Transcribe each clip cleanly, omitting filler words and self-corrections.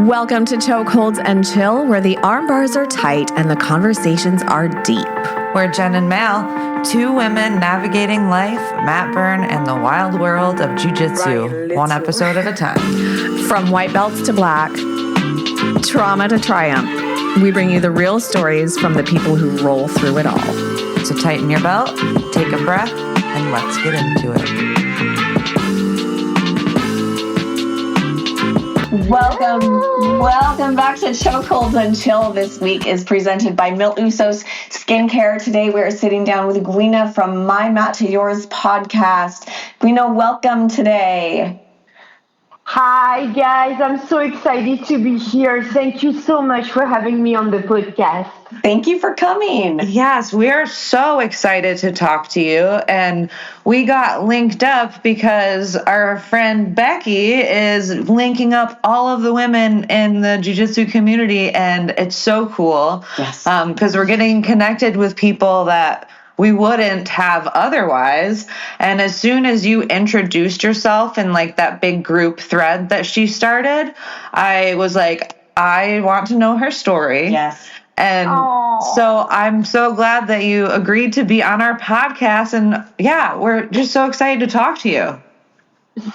Welcome to Chokeholds Chill, where the arm bars are tight and the conversations are deep. We're Jenn and Mal, two women navigating life, mat burn, and the wild world of Jiu Jitsu, one episode at a time. From white belts to black, trauma to triumph, we bring you the real stories from the people who roll through it all. So tighten your belt, take a breath, and let's get into it. Welcome back to Chokeholds Chill. This week is presented by Usos Skincare. Today we are sitting down with Gwena from My Mat to Yours podcast. Gwena, welcome today. Hi guys, I'm so excited to be here. Thank you so much for having me on the podcast. Thank you for coming. Yes, we are so excited to talk to you. And we got linked up because our friend Becky is linking up all of the women in the Jiu Jitsu community. And it's so cool. Yes. Because we're getting connected with people that we wouldn't have otherwise. And as soon as you introduced yourself in like that big group thread that she started, I was like, I want to know her story. Yes. And so I'm so glad that you agreed to be on our podcast. And yeah, we're just so excited to talk to you.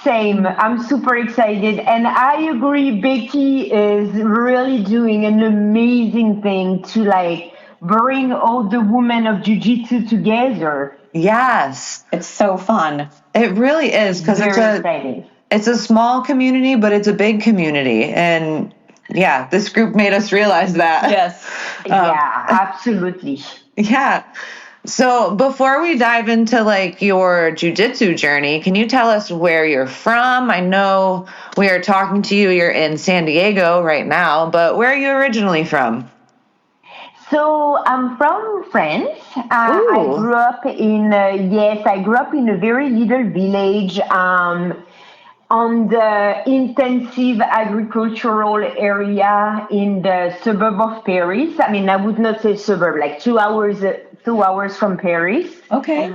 Same. I'm super excited. And I agree, Becky is really doing an amazing thing to like bring all the women of Jiu Jitsu together. Yes. It's so fun. It really is, because it's a small community, but it's a big community. And yeah, this group made us realize that. Yes. Yeah, absolutely. Yeah. So before we dive into like your jiu-jitsu journey, can you tell us where you're from? I know we are talking to you. You're in San Diego right now, but where are you originally from? So I'm from France. I grew up in a very little village on the intensive agricultural area in the suburb of Paris. I mean, I would not say suburb, like 2 hours from Paris. Okay.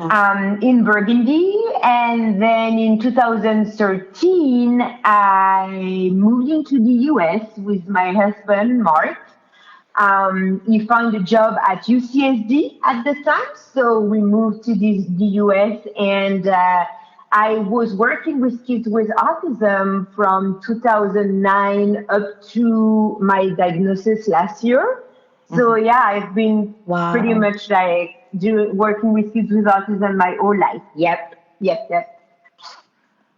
In Burgundy. And then in 2013, I moved into the US with my husband, Mark. He found a job at UCSD at the time, so we moved to the US, and I was working with kids with autism from 2009 up to my diagnosis last year. So yeah, I've been pretty much like working with kids with autism my whole life. Yep.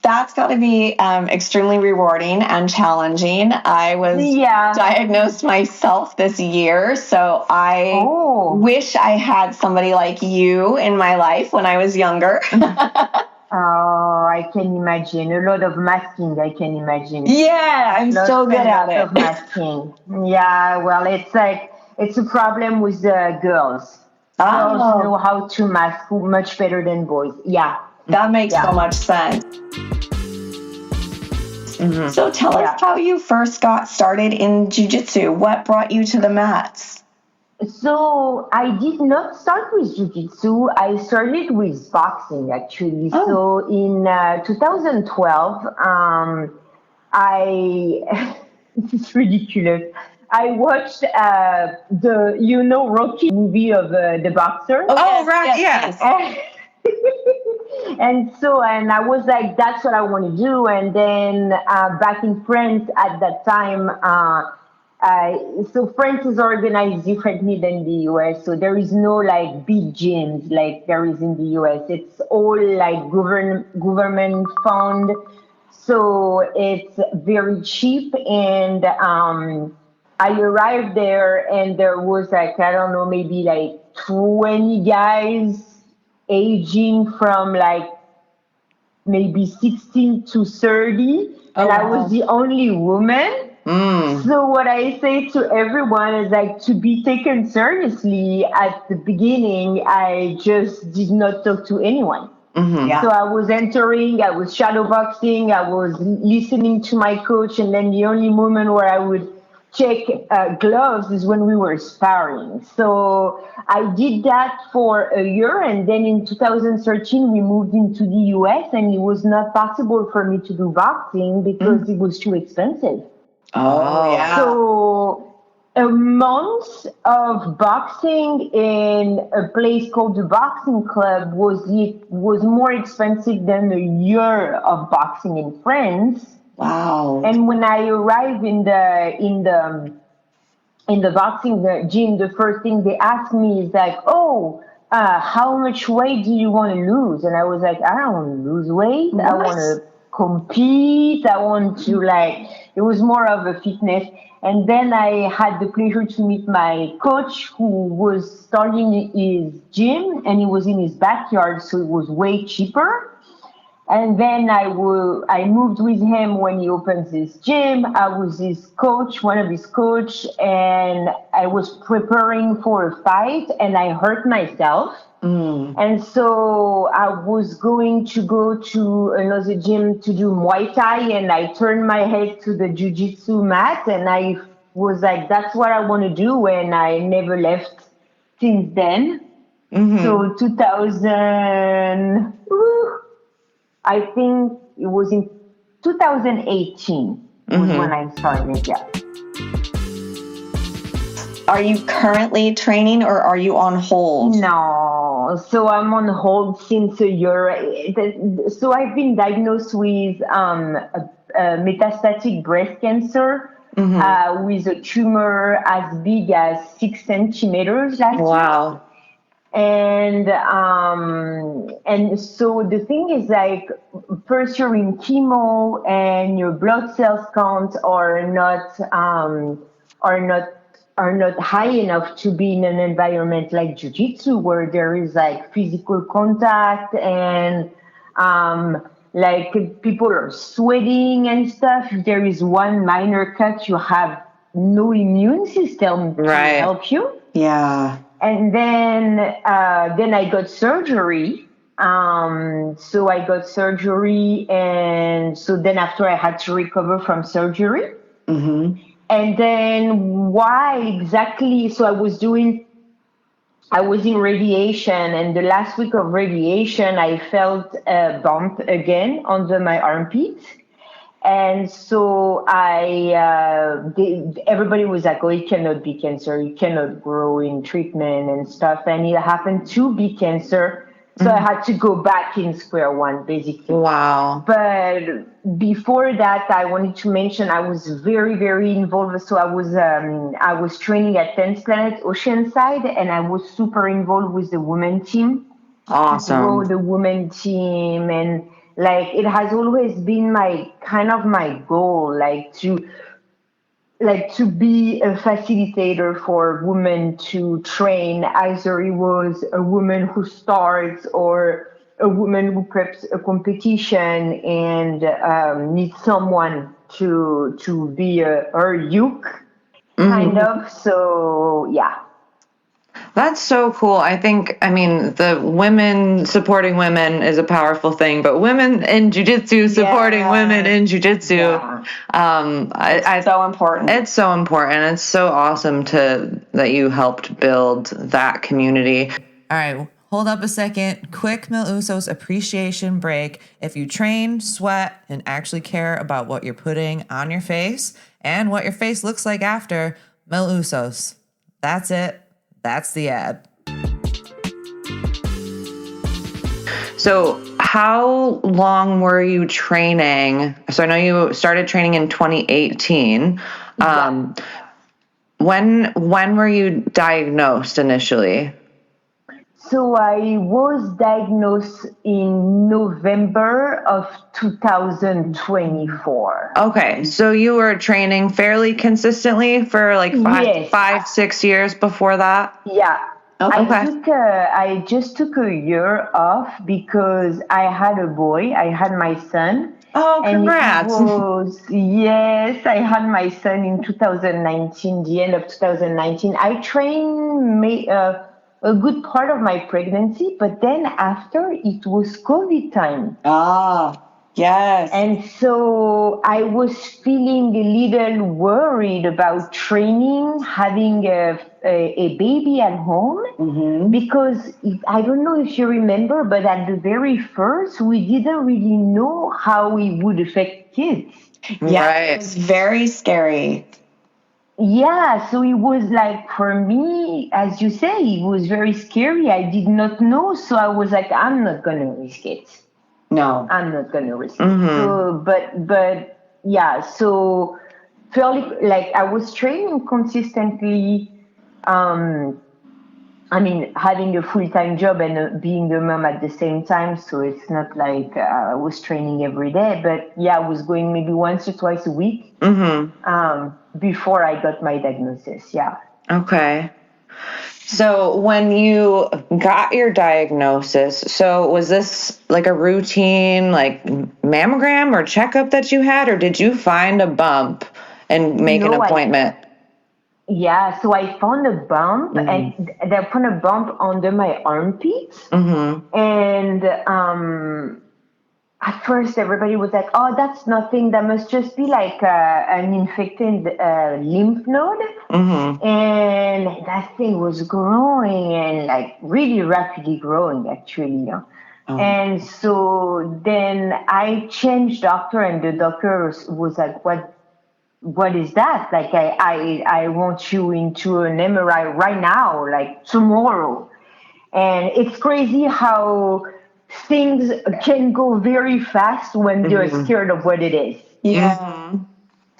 That's got to be extremely rewarding and challenging. I was diagnosed myself this year, so I wish I had somebody like you in my life when I was younger. I can imagine. A lot of masking, I can imagine. Yeah, I'm so good at it. Of masking. Yeah, well, it's a problem with the girls. Girls know how to mask much better than boys. Yeah. That makes so much sense. Mm-hmm. So tell us how you first got started in Jiu Jitsu. What brought you to the mats? So I did not start with Jiu Jitsu. I started with boxing, actually. So in 2012, it's ridiculous. I watched the Rocky movie of the boxer. Yes. And I was like, that's what I want to do. And then back in France at that time, so France is organized differently than the US. So there is no like big gyms like there is in the US. It's all like government fund. So it's very cheap. And I arrived there and there was like, I don't know, maybe like 20 guys aging from like maybe 16 to 30. And I was the only woman. So what I say to everyone is like, to be taken seriously at the beginning, I just did not talk to anyone. Mm-hmm. Yeah. So I was entering, I was shadowboxing, I was listening to my coach, and then the only moment where I would check gloves is when we were sparring. So I did that for a year, and then in 2013 we moved into the US, and it was not possible for me to do boxing because it was too expensive. Oh, yeah. So a month of boxing in a place called the Boxing Club was more expensive than a year of boxing in France. Wow. And when I arrived in the boxing gym, the first thing they asked me is like, "Oh, how much weight do you want to lose?" And I was like, "I don't want to lose weight. I want to compete. I want to like." It was more of a fitness. And then I had the pleasure to meet my coach, who was starting his gym, and he was in his backyard, so it was way cheaper. And then I moved with him when he opens his gym. I was his coach, one of his coach, and I was preparing for a fight, and I hurt myself. And so I was going to go to another gym to do Muay Thai, and I turned my head to the Jiu Jitsu mat, and I was like, that's what I want to do, and I never left since then. So 2000, I think it was in 2018 was when I started, yeah. Are you currently training or are you on hold? No, so I'm on hold since a year. So I've been diagnosed with metastatic breast cancer with a tumor as big as 6 centimeters last year. Wow. And so the thing is, like, first you're in chemo and your blood cells count are not high enough to be in an environment like jiu-jitsu, where there is like physical contact and like people are sweating and stuff. If there is one minor cut, you have no immune system to help you. Yeah. And then I got surgery. So I got surgery, and so then after I had to recover from surgery. And then why exactly? So I was in radiation, and the last week of radiation, I felt a bump again under my armpit. And so everybody was like, "Oh, it cannot be cancer. It cannot grow in treatment and stuff." And it happened to be cancer. So I had to go back in square one, basically. Wow. But before that, I wanted to mention I was very, very involved. So I was training at 10th Planet Oceanside, and I was super involved with the women team. Awesome. To grow the women team, and like it has always been my goal, like to be a facilitator for women to train, either it was a woman who starts or a woman who preps a competition and needs someone to be her yoke, kind of. So yeah. That's so cool. I mean, the women supporting women is a powerful thing, but women in jiu-jitsu supporting women in jiu-jitsu, it's so important. It's so important. It's so awesome that you helped build that community. All right, hold up a second. Quick Mil Usos appreciation break. If you train, sweat, and actually care about what you're putting on your face and what your face looks like after, Mil Usos. That's it. That's the ad. So how long were you training? So I know you started training in 2018. When were you diagnosed initially? So I was diagnosed in November of 2024. Okay, so you were training fairly consistently for like 5-6 years before that? Yeah. Okay. I just took a year off because I had a boy. I had my son. Oh, congrats. Yes, I had my son in 2019, the end of 2019. I trained a good part of my pregnancy, but then after it was COVID time. Yes. And so I was feeling a little worried about training, having a baby at home, because I don't know if you remember, but at the very first, we didn't really know how it would affect kids. Yeah, it was very scary. Yeah, so it was like, for me, as you say, it was very scary. I did not know, so I was like, I'm not gonna risk it. No. I'm not gonna risk it. So, but yeah, so fairly, like, I was training consistently. Um, I mean, having a full-time job and being a mom at the same time, so it's not like I was training every day, but yeah, I was going maybe once or twice a week before I got my diagnosis. Yeah. Okay. So when you got your diagnosis, so was this like a routine, like mammogram or checkup that you had, or did you find a bump and make an appointment? Yeah, so I found a bump, and they found a bump under my armpit, and at first everybody was like, "Oh, that's nothing. That must just be like an infected lymph node." And that thing was growing and like really rapidly growing, actually. Yeah. And so then I changed doctor, and the doctor was like, what is that? Like, I want you into an MRI right now, like tomorrow. And it's crazy how things can go very fast when they're scared of what it is. Yeah.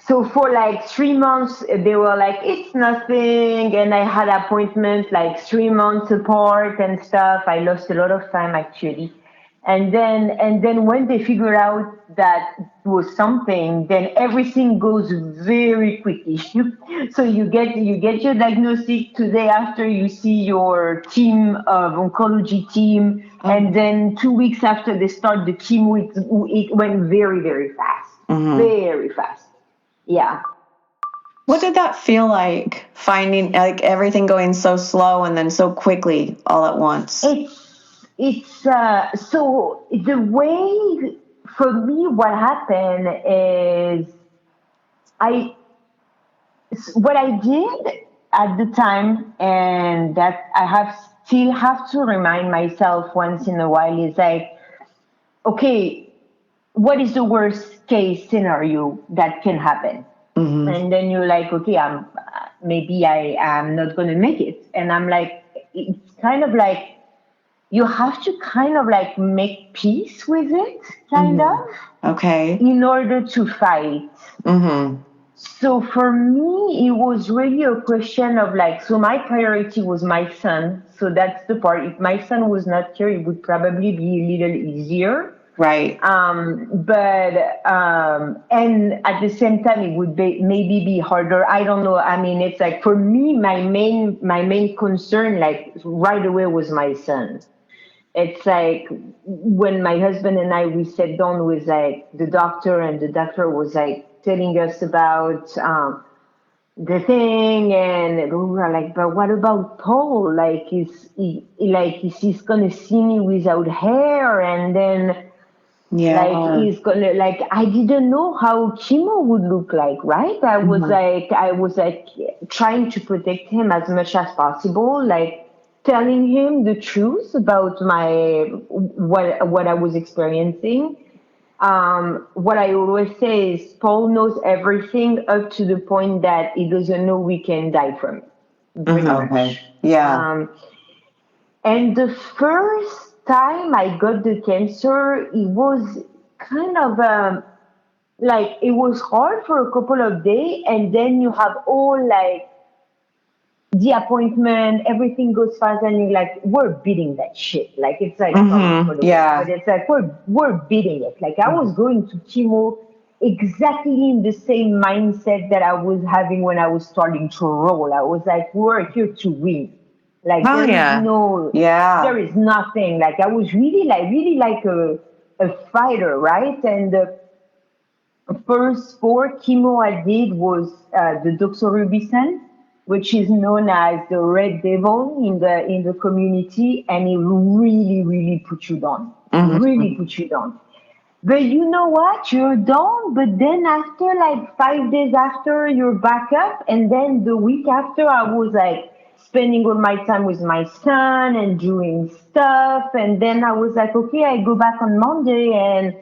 So for like 3 months, they were like, it's nothing. And I had appointments like 3 months apart and stuff. I lost a lot of time, actually. And then when they figure out that it was something, then everything goes very quickly. So you get your diagnostic today after you see your team of oncology team, and then 2 weeks after they start the chemo, it went very, very fast. Very fast. Yeah. What did that feel like, finding like everything going so slow and then so quickly all at once? It's so the way, for me, what happened is I what I did at the time, and that I still have to remind myself once in a while, is like, okay, what is the worst case scenario that can happen? And then you're like, okay, maybe I am not going to make it. And I'm like, it's kind of like, you have to kind of like make peace with it, kind of. Okay. In order to fight. So for me, it was really a question of like, so my priority was my son. So that's the part. If my son was not here, it would probably be a little easier. Right. And at the same time, it would maybe be harder. I don't know. I mean, it's like, for me, my main concern, like, right away, was my son. It's like, when my husband and we sat down with like the doctor, and the doctor was like telling us about the thing, and we were like, but what about Paul? Like, is he's gonna see me without hair, and then like he's gonna, like, I didn't know how chemo would look like, right? I was like trying to protect him as much as possible, like telling him the truth about what I was experiencing. What I always say is, Paul knows everything up to the point that he doesn't know we can die from it. Pretty much. Yeah. And the first time I got the cancer, it was kind of like, it was hard for a couple of days, and then you have all like the appointment, everything goes fast, and you're like, we're beating that shit. Like, it's like, Yeah. but it's like, we're beating it. Like, I was going to chemo exactly in the same mindset that I was having when I was starting to roll. I was like, we're here to win. Like, there is nothing. Like, I was really like a fighter, right? And the first 4 chemo I did was the doxorubicin, which is known as the red devil in the community, and it really put you down. Really put you down. But you know what? You're down, but then after like 5 days after, you're back up, and then the week after, I was like spending all my time with my son and doing stuff, and then I was like, okay, I go back on Monday, and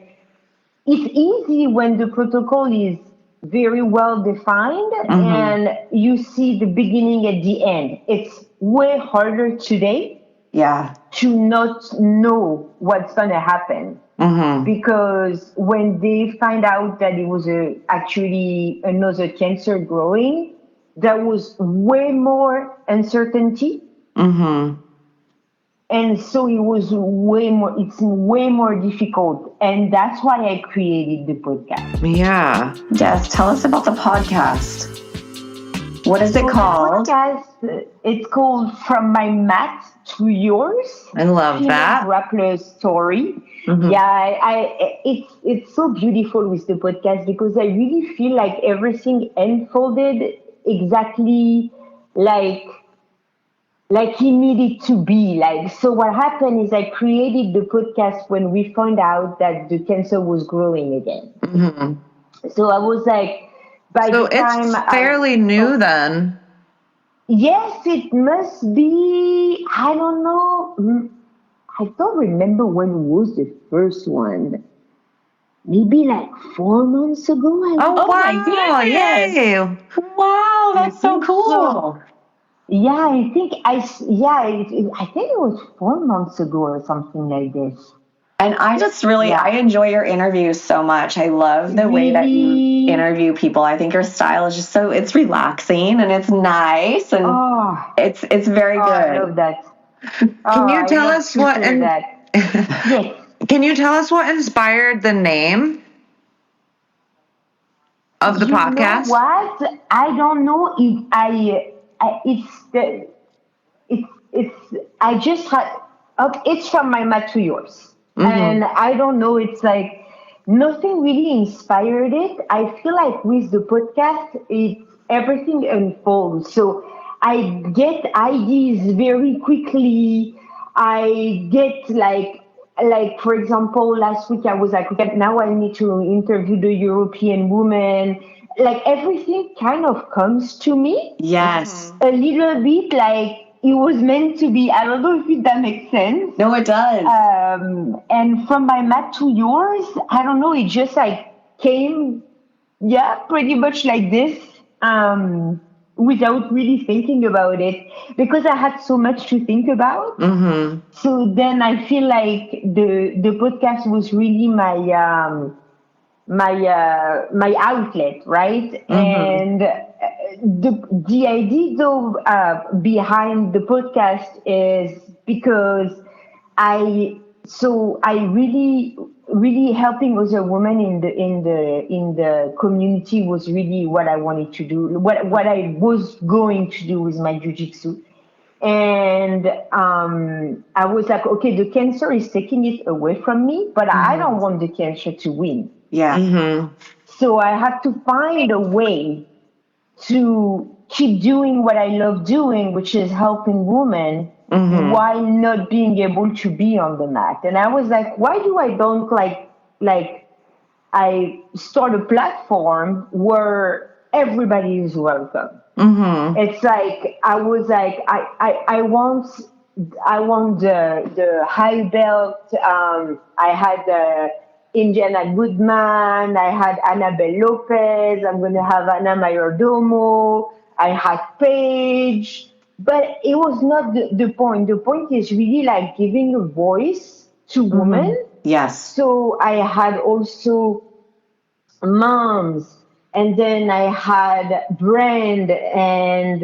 it's easy when the protocol is very well defined and you see the beginning at the end. It's way harder today to not know what's going to happen. Because when they find out that it was actually another cancer growing, there was way more uncertainty. And so it's way more difficult. And that's why I created the podcast. Yeah. Yes, tell us about the podcast. What is it called? The podcast, it's called From My Mat to Yours. I love that. Grappler story. Yeah, it's so beautiful with the podcast because I really feel like everything unfolded exactly like he needed to be. Like, so what happened is I created the podcast when we found out that the cancer was growing again. So I was like, it's fairly new then. Yes, it must be. I don't know. I don't remember when was the first one. Maybe like 4 months ago. Oh wow! My goodness. Yay! Wow, that's so cool. Yeah, I think I think it was 4 months ago or something like this. And I just really, I enjoy your interviews so much. I love the way that you interview people. I think your style is just it's relaxing and it's nice and it's very good. I love that. Can you tell us what? Yes. Can you tell us what inspired the name of the podcast? Know what? I don't know if I just had. It's From My Mat to Yours. And I don't know, it's like nothing really inspired it. I feel like with the podcast, everything unfolds. So I get ideas very quickly. I get like for example, last week I was like, okay, now I need to interview the European woman. Like everything kind of comes to me. Yes. A little bit like it was meant to be. I don't know if that makes sense. No, it does. And From My Mat to Yours, I don't know, it just like came, pretty much like this, without really thinking about it, because I had so much to think about. So then I feel like the podcast was really my outlet, right? And the idea though behind the podcast is because I really helping other women in the community was really what I wanted to do, what I was going to do with my Jiu Jitsu. And I was like, okay, the cancer is taking it away from me, but I don't want the cancer to win. So I have to find a way to keep doing what I love doing, which is helping women, while not being able to be on the mat. And I was like, why do I don't like I start a platform where everybody is welcome? It's like I was like I want the high belt. I had Indiana Goodman. I had Annabelle Lopez. I'm going to have Anna Mayordomo. I had Paige. But it was not the point. The point is really like giving a voice to women. Yes. So I had also moms, and then I had brand and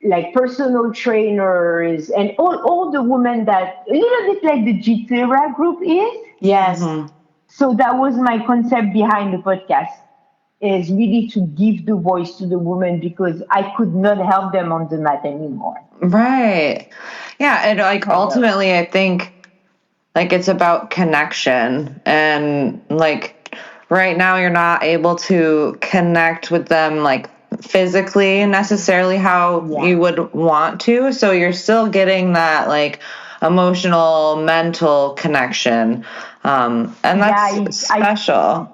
like personal trainers and all the women that a little bit like the Jitera group is. Yes. So that was my concept behind the podcast, is really to give the voice to the women because I could not help them on the mat anymore. Right. Yeah. And like ultimately I think like it's about connection, and like right now you're not able to connect with them like physically necessarily how you would want to. So you're still getting that like emotional, mental connection. And that's special.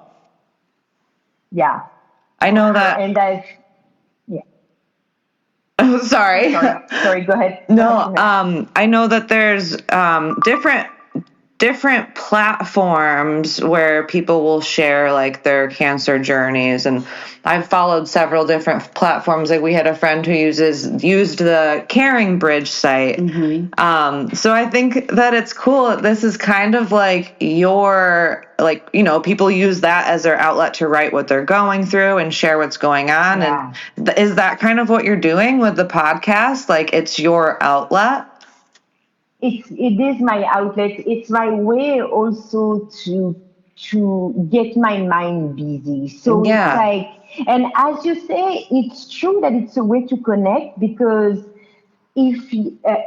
I know that. And I've, Oh, sorry. Sorry, go ahead. No, I know that there's different different platforms where people will share like their cancer journeys, and I've followed several different platforms. Like we had a friend who used the Caring Bridge site. So I think that it's cool. This is kind of like your, like, you know, people use that as their outlet to write what they're going through and share what's going on. Yeah. And is that kind of what you're doing with the podcast? Like it's your outlet? It is my outlet. It's my way also to get my mind busy. So Yeah. it's like, and as you say, it's true that it's a way to connect because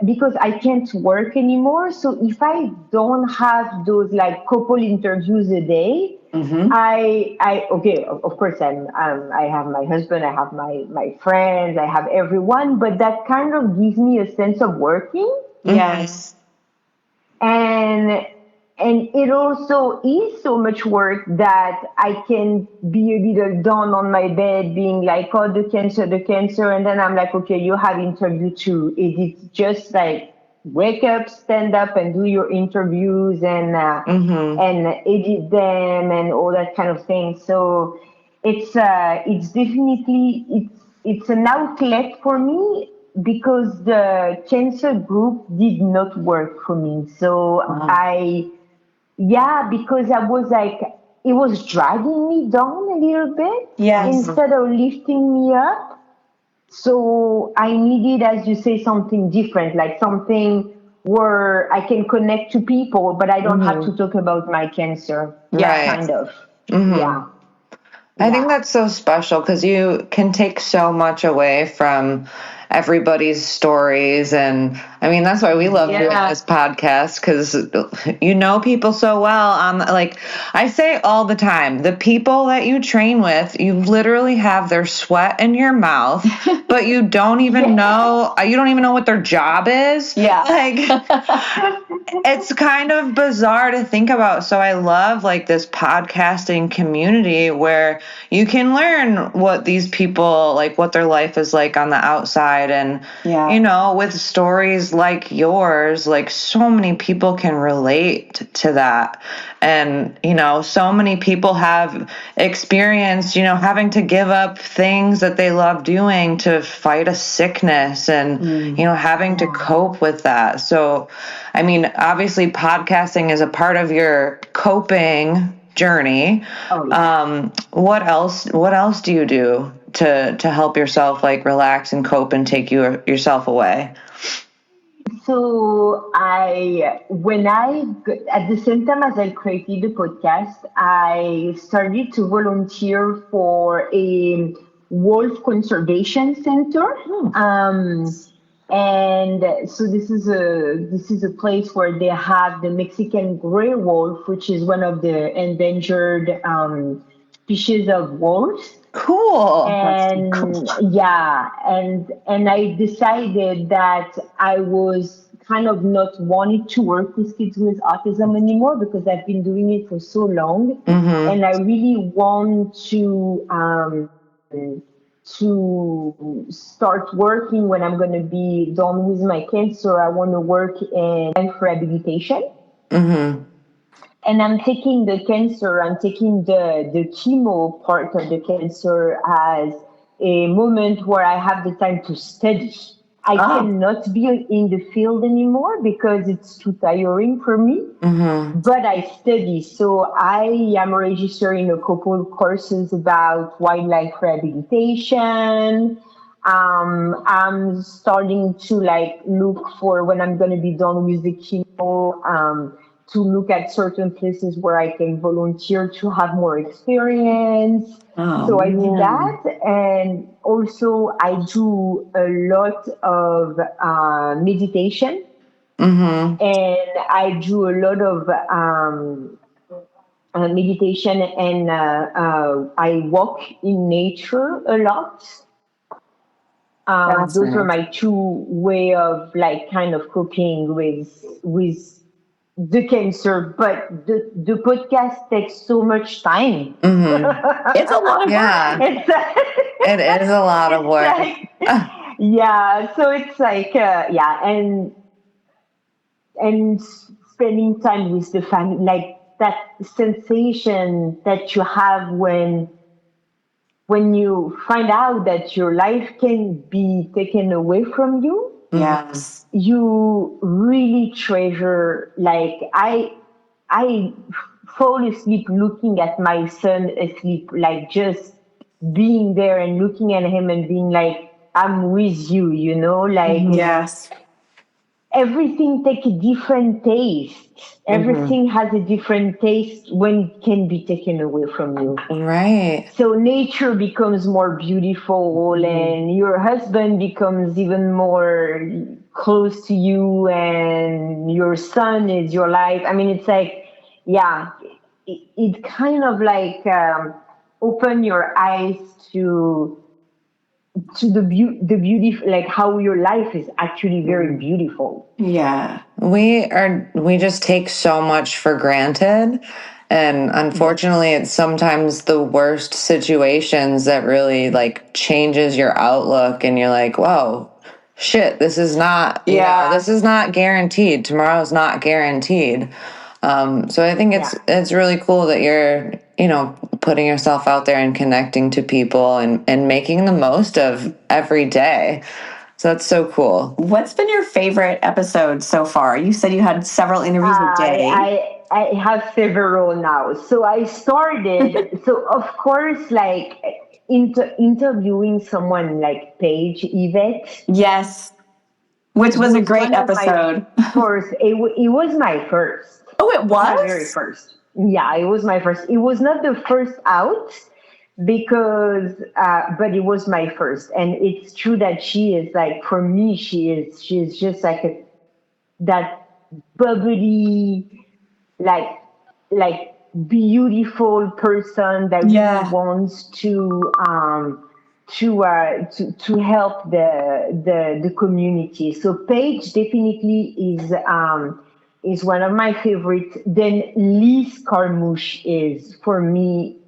because I can't work anymore. So if I don't have those like couple interviews a day, okay, of course I have my husband, I have my friends, I have everyone, but that kind of gives me a sense of working. Yes. And it also is so much work that I can be a little down on my bed being like, oh, the cancer. And then I'm like, okay, you have interview too. It's just like wake up, stand up and do your interviews and edit them and all that kind of thing. So it's definitely, it's an outlet for me because the cancer group did not work for me. So because I was like, it was dragging me down a little bit instead of lifting me up. So I needed, as you say, something different, like something where I can connect to people, but I don't have to talk about my cancer. Right. Kind of. Yeah. I think that's so special because you can take so much away from everybody's stories. And I mean, that's why we love doing this podcast, because you know people so well. Like I say all the time, the people that you train with, you literally have their sweat in your mouth, but you don't even know, you don't even know what their job is. Yeah. Like it's kind of bizarre to think about. So I love like this podcasting community where you can learn what these people, like what their life is like on the outside. And, you know, with stories like yours, like so many people can relate to that. And, you know, so many people have experienced, you know, having to give up things that they love doing to fight a sickness and, you know, having to cope with that. So, I mean, obviously podcasting is a part of your coping journey. What else do you do to help yourself like relax and cope and take yourself away? So at the same time as I created the podcast, I started to volunteer for a wolf conservation center. And so this is a place where they have the Mexican gray wolf, which is one of the endangered species of wolves. Cool. And and I decided that I was kind of not wanting to work with kids with autism anymore because I've been doing it for so long, and I really want to start working when I'm going to be done with my cancer. I want to work in life rehabilitation. And I'm taking the chemo part of the cancer as a moment where I have the time to study. I cannot be in the field anymore because it's too tiring for me, but I study. So I am registering a couple of courses about wildlife rehabilitation. I'm starting to like look for when I'm going to be done with the chemo, to look at certain places where I can volunteer to have more experience. So I do that. And also I do a lot of meditation. And I do a lot of meditation, and I walk in nature a lot. Those are my two way of like kind of coping with the cancer, but the podcast takes so much time. It's a lot of work. It is a lot of work. So it's like and spending time with the family, like that sensation that you have when you find out that your life can be taken away from you. Yes. You really treasure, like I fall asleep looking at my son asleep, like just being there and looking at him and being like, I'm with you, like Yes. everything take a different taste. Everything has a different taste when it can be taken away from you. Right. So nature becomes more beautiful and your husband becomes even more close to you and your son is your life. I mean, it's like, yeah, it kind of like open your eyes to the beauty, like how your life is actually very beautiful. Yeah. We just take so much for granted. And unfortunately, it's sometimes the worst situations that really like changes your outlook and you're like, whoa, shit, this is not, this is not guaranteed. Tomorrow's not guaranteed. So I think it's really cool that you're, putting yourself out there and connecting to people and making the most of every day. So that's so cool. What's been your favorite episode so far? You said you had several interviews a day. I have several now. So I started, so of course, like interviewing someone like Paige Yvette. Yes. Which was a great episode. First, it was my first. Oh, it was? My very first. Yeah, it was my first. It was not the first out because, but it was my first. And it's true that she is like, for me, she is just like that bubbly, like beautiful person that really wants to help the community. So Paige definitely is one of my favorites. Then Liz Carmouche is for me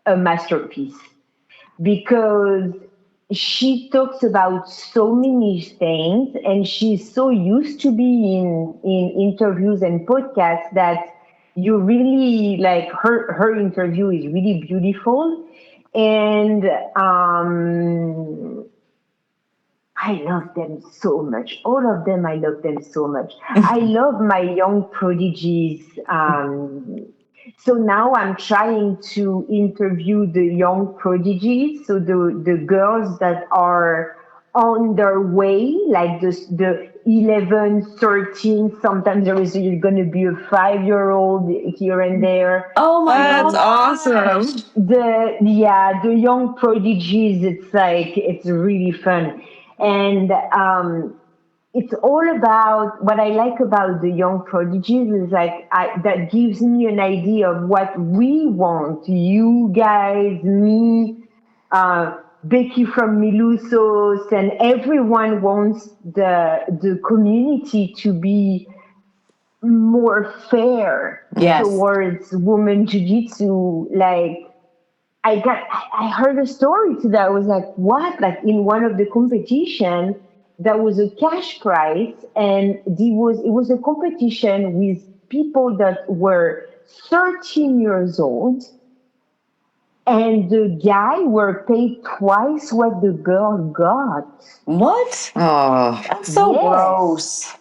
a masterpiece because she talks about so many things and she's so used to be in interviews and podcasts that you really like her interview is really beautiful. And I love them so much. All of them, I love them so much. I love my young prodigies. So now I'm trying to interview the young prodigies, so the girls that are on their way, like the 11, 13, sometimes there is going to be a 5-year-old here and there. Oh my God. That's awesome. The young prodigies, it's really fun. And it's all about what I like about the young prodigies is like that gives me an idea of what we want. You guys, me, Becky from Milusos, and everyone wants the community to be more fair towards women jiu-jitsu. Like I heard a story today. I was like, what? Like in one of the competition, there was a cash prize, and it was a competition with people that were 13 years old, and the guy were paid twice what the girl got. What? Oh, that's so gross.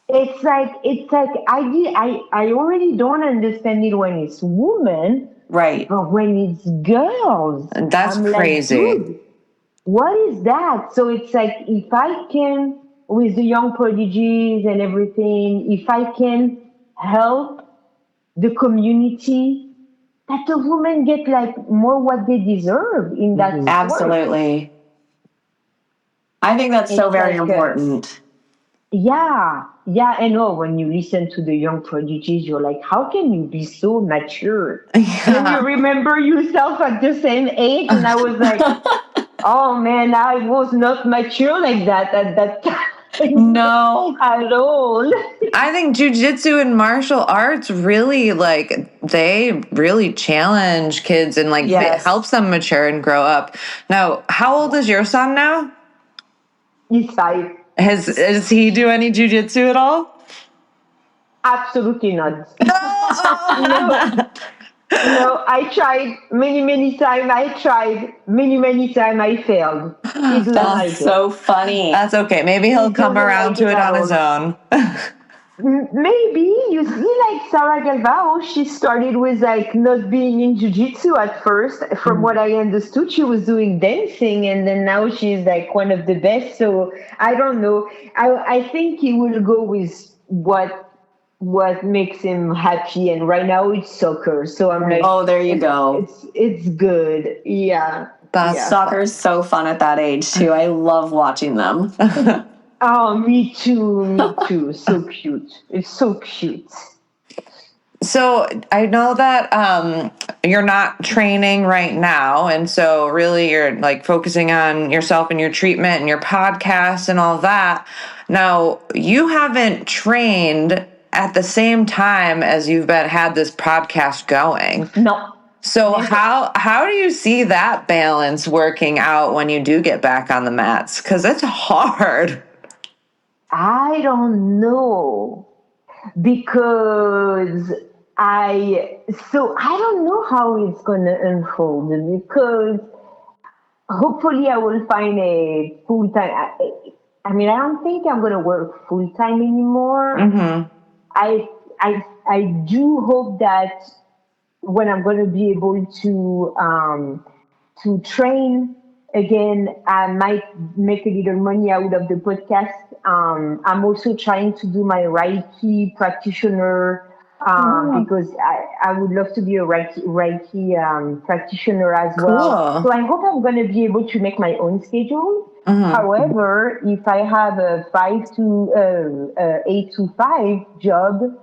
It's like I already don't understand it when it's women. Right. But when it's girls, that's crazy. Like, dude, what is that? So it's like, if I can, with the young prodigies and everything, if I can help the community, that the women get like more what they deserve in that sport. Absolutely. I think that's so very important. Yeah. And when you listen to the young prodigies, you're like, how can you be so mature? Can you remember yourself at the same age? And I was like, oh man, I was not mature like that at that time. No. At all. I think jiu-jitsu and martial arts really they really challenge kids and it helps them mature and grow up. Now, how old is your son now? He's 5. Does he do any jiu-jitsu at all? Absolutely not. No. No, I tried many times. I tried many times. I failed. He doesn't That's like it. so funny. That's okay. Maybe He he'll come doesn't around like to it it at on his all. own. Maybe you see, like Sarah Galvao, she started with like not being in jiu-jitsu at first. From what I understood, she was doing dancing, and then now she's like one of the best. So I don't know. I think he will go with what makes him happy, and right now it's soccer. So I'm like, Oh, there you go. it's good. Yeah. That's Yeah. Soccer is so fun at that age too. I love watching them. Oh, me too. Me too. So cute. It's so cute. So I know that you're not training right now, and so really you're like focusing on yourself and your treatment and your podcast and all that. Now you haven't trained at the same time as you've had this podcast going. No. So how do you see that balance working out when you do get back on the mats? Because it's hard. I don't know because I don't know how it's gonna unfold because hopefully I will find a full time. I mean, I don't think I'm gonna work full time anymore. Mm-hmm. I do hope that when I'm gonna be able to train again, I might make a little money out of the podcast. I'm also trying to do my Reiki practitioner because I would love to be a Reiki practitioner as well. Cool. So I hope I'm going to be able to make my own schedule. However, if I have a 8 to 5 job,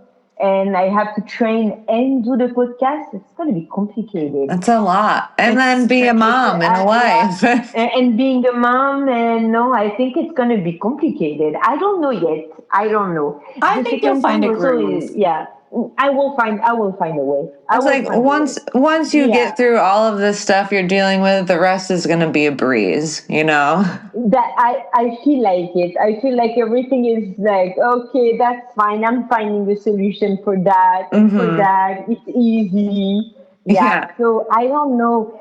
and I have to train and do the podcast, it's going to be complicated. That's a lot. And then be a mom and a wife. Yeah. And being a mom, and no, I think it's going to be complicated. I don't know yet. I don't know. I think you'll find a groove. Yeah, I will find a way. It's like once you get through all of this stuff you're dealing with, the rest is going to be a breeze, you know? That I feel like it. I feel like everything is like, okay, that's fine. I'm finding the solution for that. And for that, it's easy. Yeah. So I don't know.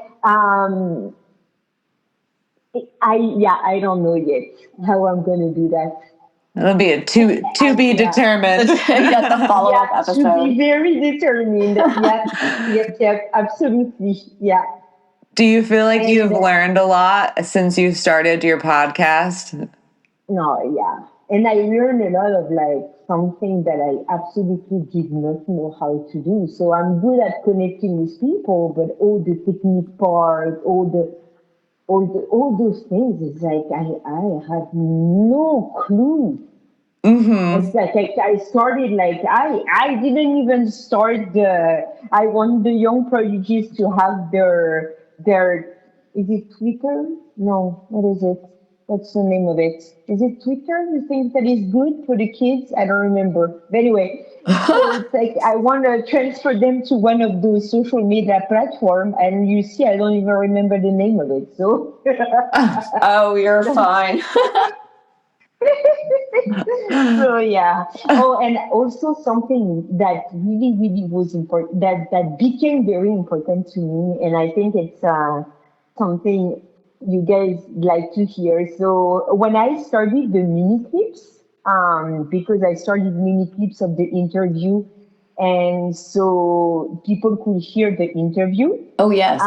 I don't know yet how I'm gonna do that. It'll be a to be determined. Get the follow-up episode. To be very determined. Yep, absolutely. Yeah. Do you feel like you've learned a lot since you started your podcast? No, yeah. And I learned a lot of like something that I absolutely did not know how to do. So I'm good at connecting with people, but all the technique part, all those things is like I have no clue. It's like I started like I didn't even start I want the young prodigies to have their is it Twitter? No, what is it? What's the name of it? Is it Twitter? You think that is good for the kids? I don't remember. But anyway, so it's like I want to transfer them to one of those social media platform, and you see, I don't even remember the name of it. So oh, you're fine. so yeah. Oh, and also something that really was important that became very important to me, and I think it's something you guys like to hear. So when I started the mini clips, because I started mini clips of the interview, and so people could hear the interview. Oh yes.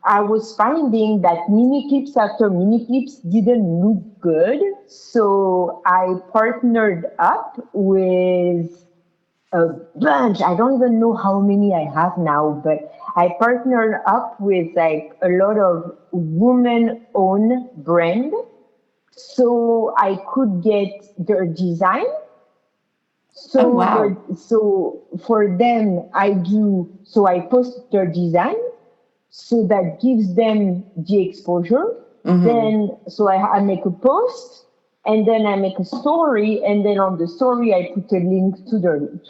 I was finding that mini clips after mini clips didn't look good. So I partnered up with a bunch. I don't even know how many I have now, but I partnered up with like a lot of women-owned brand. So I could get their design. So, so for them, I post their design. So that gives them the exposure. Then, so I make a post, and then I make a story, and then on the story I put a link to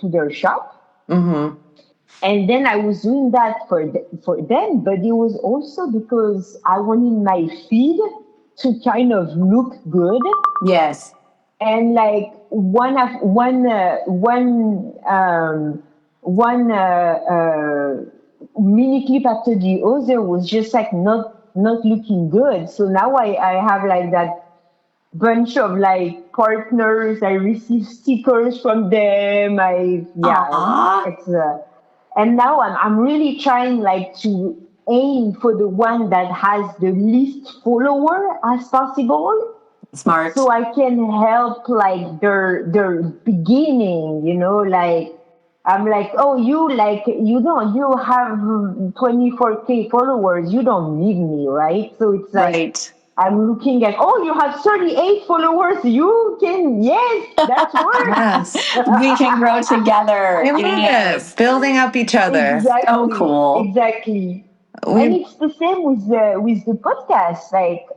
their shop. And then I was doing that for them, but it was also because I wanted my feed to kind of look good. Yes. and like one mini clip after the other was just like not looking good. So now I have like that bunch of like partners. I receive stickers from them. Aww. It's and now I'm really trying like to aim for the one that has the least follower as possible, Smart. so I can help like their beginning, like I'm like, oh, you have 24K followers, you don't need me, right? So it's like Right. I'm looking at, oh, you have 38 followers, you can, yes, that's work. Yes. We can grow together. I love it. Building up each other. Exactly. So cool. Exactly. And We it's the same with the podcast. Like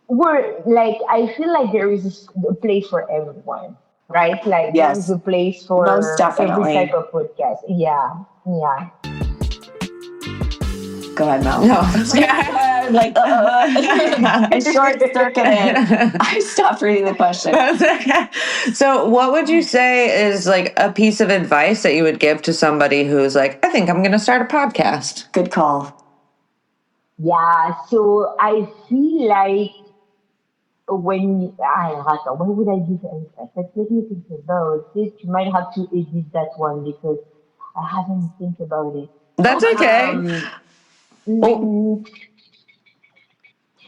we're like, I feel like there is a place for everyone, right? Like there is Yes. a place Most for every definitely. type of podcast. Yeah. Yeah. Go ahead, Mel. no. Like, I short circuited. I stopped reading the question. That's okay. So, what would you say is like a piece of advice that you would give to somebody who's like, I think I'm going to start a podcast? Good call. Yeah. So I feel like what would I give advice? Let me think about it. You might have to edit that one because I haven't think about it. That's okay. Mm,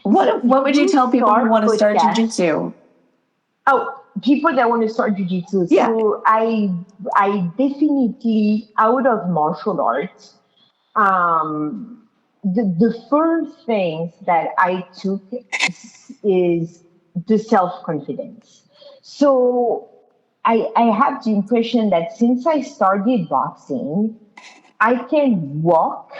What would you tell people who want to start podcast. jiu-jitsu? Oh, people that want to start jiu-jitsu. Yeah. So I definitely, out of martial arts, the first things that I took is the self-confidence. So I have the impression that since I started boxing, I can walk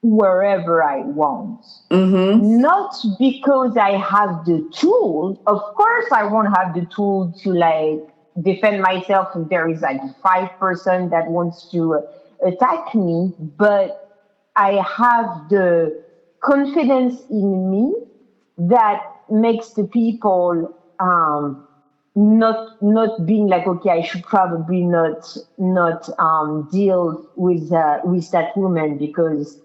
wherever I want. Not because I have the tool. Of course, I won't have the tool to like defend myself if there is like 5% that wants to attack me, but I have the confidence in me that makes the people not being like, okay, I should probably not deal with that woman because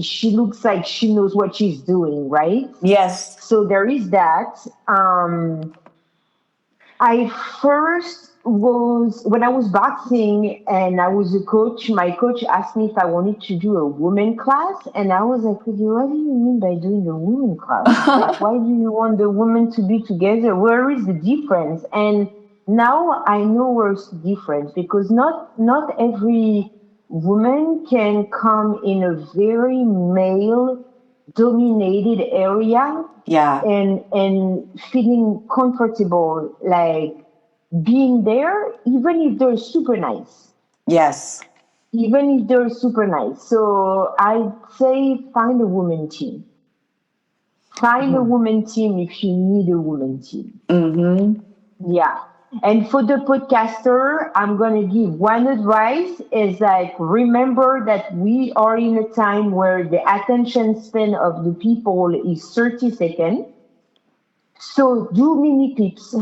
she looks like she knows what she's doing, right? Yes. So there is that. I first was when I was boxing and I was a coach. My coach asked me if I wanted to do a women class, and I was like, "Okay, what do you mean by doing a women class? Like, why do you want the women to be together? Where is the difference?" And now I know where's the difference because not every woman can come in a very male dominated area Yeah. and feeling comfortable like being there even if they're super nice, Yes. so I'd say find a woman team, if you need a woman team. Yeah. And for the podcaster, I'm going to give one advice is like, remember that we are in a time where the attention span of the people is 30 seconds. So do mini clips. Do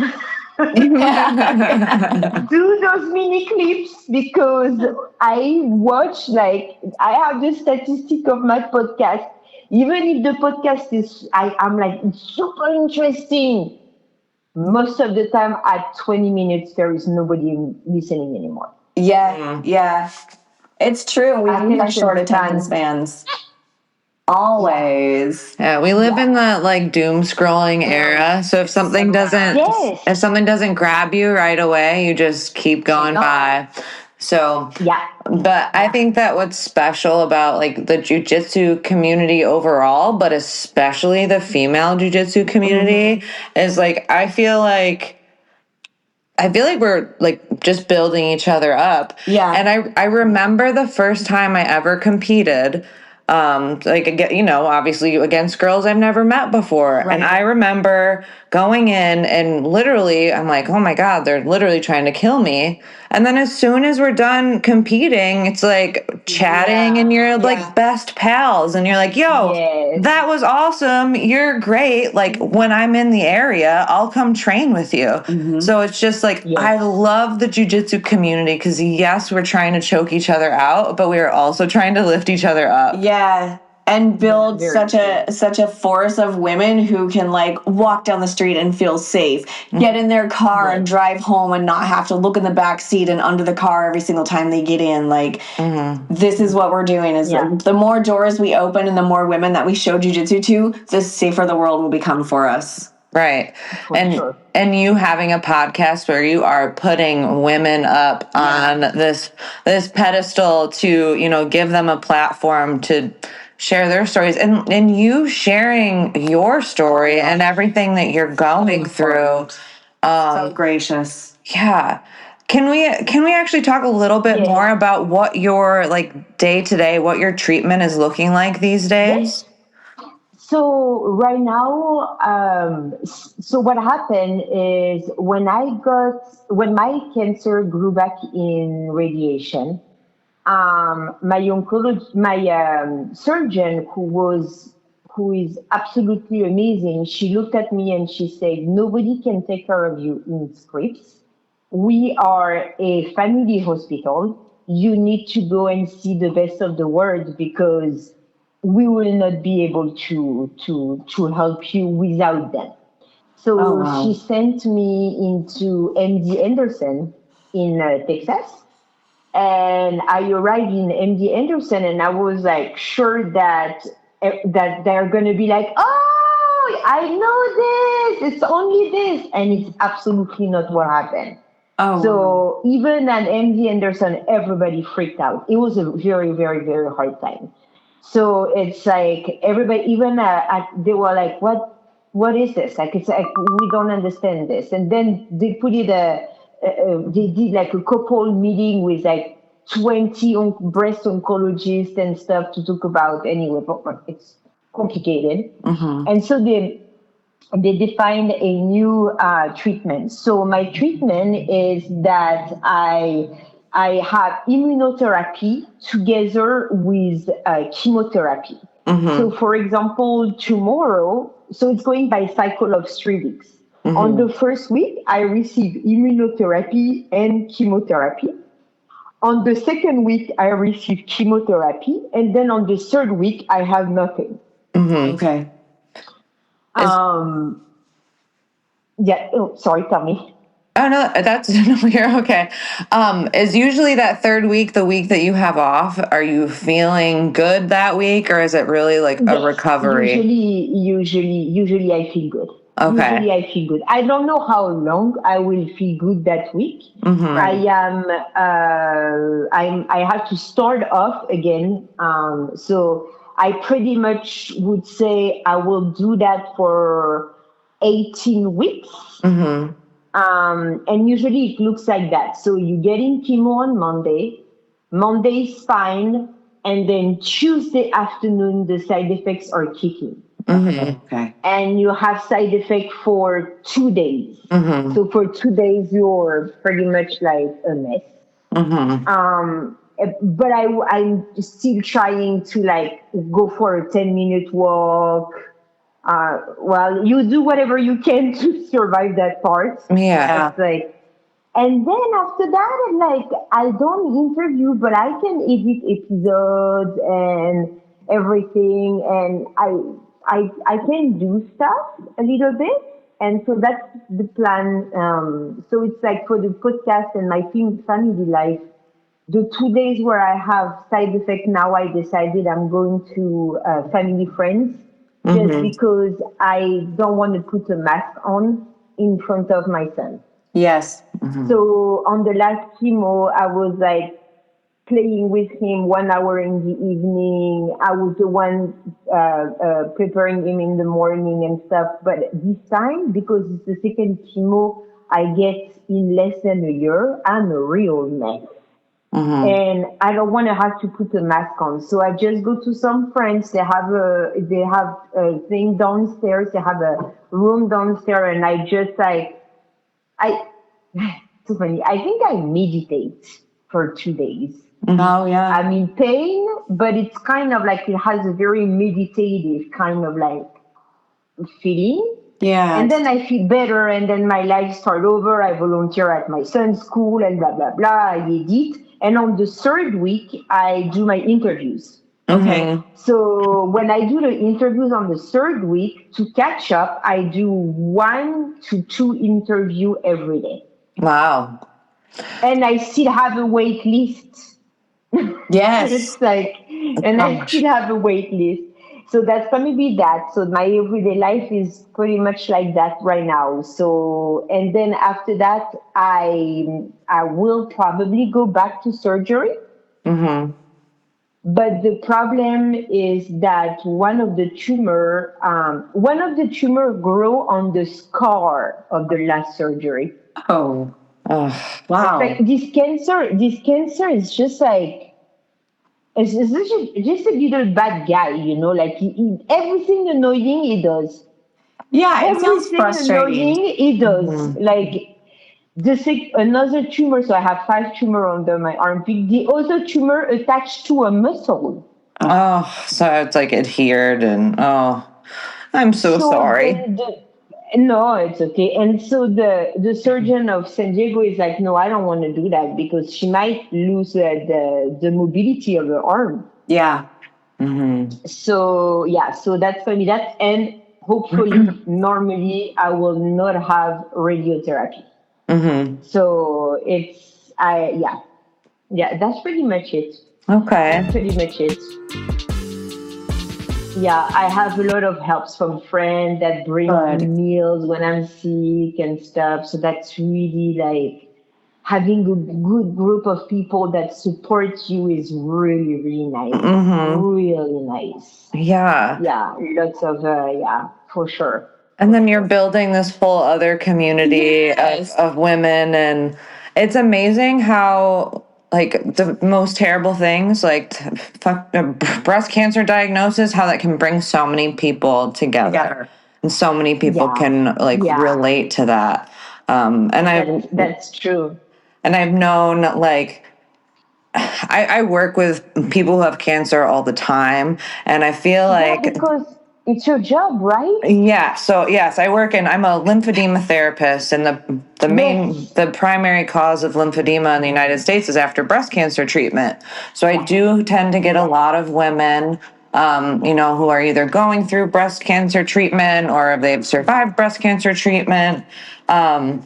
those mini clips because I watch, like, I have the statistic of my podcast. Even if the podcast I'm like, it's super interesting. Most of the time at 20 minutes, there is nobody listening anymore. Yeah. Yeah. It's true. We have short attention spans. Always. Yeah, we live in the like doom scrolling era. So if something doesn't grab you right away, you just keep going by. So but I think that what's special about like the jiu-jitsu community overall, but especially the female jiu-jitsu community is like I feel like we're like just building each other up. Yeah. And I remember the first time I ever competed, Obviously against girls I've never met before. Right. And I remember going in and literally I'm like, oh my God, they're literally trying to kill me. And then as soon as we're done competing, it's like chatting and you're like best pals and you're like, yo, Yes. that was awesome. You're great. Like when I'm in the area, I'll come train with you. So it's just like, I love the jiu-jitsu community because yes, we're trying to choke each other out, but we are also trying to lift each other up. Yeah. And build such a force of women who can like walk down the street and feel safe, get in their car and drive home and not have to look in the back seat and under the car every single time they get in. Like this is what we're doing is the more doors we open and the more women that we show jiu-jitsu to, the safer the world will become for us. Right. And you having a podcast where you are putting women up on this pedestal to, give them a platform to share their stories and you sharing your story and everything that you're going through. So gracious. Yeah. Can we actually talk a little bit more about what your like day to day, what your treatment is looking like these days? So right now, so what happened is when my cancer grew back in radiation, my surgeon, who is absolutely amazing, she looked at me and she said, "Nobody can take care of you in scripts. We are a family hospital. You need to go and see the best of the world because we will not be able to help you without them." So she sent me into MD Anderson in Texas. And I arrived in MD Anderson, and I was like sure that they're gonna be like, "Oh, I know this. It's only this," and it's absolutely not what happened. So even at MD Anderson, everybody freaked out. It was a very, very, very hard time. So it's like everybody, even they were like, what is this? Like, it's like, we don't understand this. And then they put it, they did like a couple meeting with like 20 breast oncologists and stuff to talk about anyway, but it's complicated. And so they defined a new treatment. So my treatment is that I have immunotherapy together with chemotherapy. So for example, tomorrow, so it's going by cycle of 3 weeks. On the first week, I receive immunotherapy and chemotherapy. On the second week, I receive chemotherapy. And then on the third week, I have nothing. Okay. Yeah. Oh, sorry, tell me. Oh no, you're okay. Is usually that third week the week that you have off? Are you feeling good that week, or is it really like a recovery? Usually I feel good. Okay. Usually I feel good. I don't know how long I will feel good that week. I have to start off again. So I pretty much would say I will do that for 18 weeks. And usually it looks like that. So you get in chemo on Monday. Monday is fine. And then Tuesday afternoon, the side effects are kicking. Okay. And you have side effect for 2 days. So for 2 days, you're pretty much like a mess. But I'm still trying to like go for a 10-minute walk. Well, you do whatever you can to survive that part. Yeah. It's like, and then after that, I'm like, I don't interview, but I can edit episodes and everything, and I can do stuff a little bit, and so that's the plan. So it's like for the podcast and my family life, the 2 days where I have side effect, now I decided I'm going to family friends just because I don't want to put a mask on in front of my son. Yes. So on the last chemo, I was like playing with him 1 hour in the evening. I was the one preparing him in the morning and stuff. But this time, because it's the second chemo I get in less than a year, I'm a real mess. and I don't want to have to put a mask on. So I just go to some friends. They have a thing downstairs. They have a room downstairs, and I just like I. Too funny. I think I meditate for 2 days. Oh yeah. I'm in pain, but it's kind of like it has a very meditative kind of like feeling. Yeah. And then I feel better, and then my life start over. I volunteer at my son's school, and blah blah blah. I edit, and on the third week, I do my interviews. Okay. So when I do the interviews on the third week, to catch up, I do 1 to 2 interview every day, Wow. and I still have a wait list. Yes. It's like, and I still have a wait list. So that's going to be that. So my everyday life is pretty much like that right now. So, and then after that, I will probably go back to surgery. But the problem is that one of the tumor grow on the scar of the last surgery. Oh. Ugh. Wow. Like this cancer is just like, it's just a little bad guy, like everything annoying he does. Yeah, it sounds Everything frustrating. annoying he does. Like another tumor, so I have 5 tumor under my armpit. The other tumor attached to a muscle. Oh, so it's like adhered and I'm so sorry. No, it's okay. And so the surgeon of San Diego is like, no, I don't want to do that because she might lose the mobility of her arm. Yeah. So yeah, so that's going to be that, and hopefully, normally I will not have radiotherapy. So that's pretty much it. Okay. That's pretty much it. Yeah, I have a lot of helps from friends that bring Good. meals when I'm sick and stuff. So that's really like having a good group of people that support you is really, really nice. Really nice. Yeah. Yeah, lots of, for sure. And then you're building this whole other community Yes. of women. And it's amazing how, like, the most terrible things, like breast cancer diagnosis, how that can bring so many people together. And so many people Yeah. can, like, Yeah. relate to that. And That's true. and I've known, like, I work with people who have cancer all the time. And I feel like, Because it's your job, right? yeah. So yes, I'm a lymphedema therapist, and the primary cause of lymphedema in the United States is after breast cancer treatment. So I do tend to get a lot of women, who are either going through breast cancer treatment or they've survived breast cancer treatment. And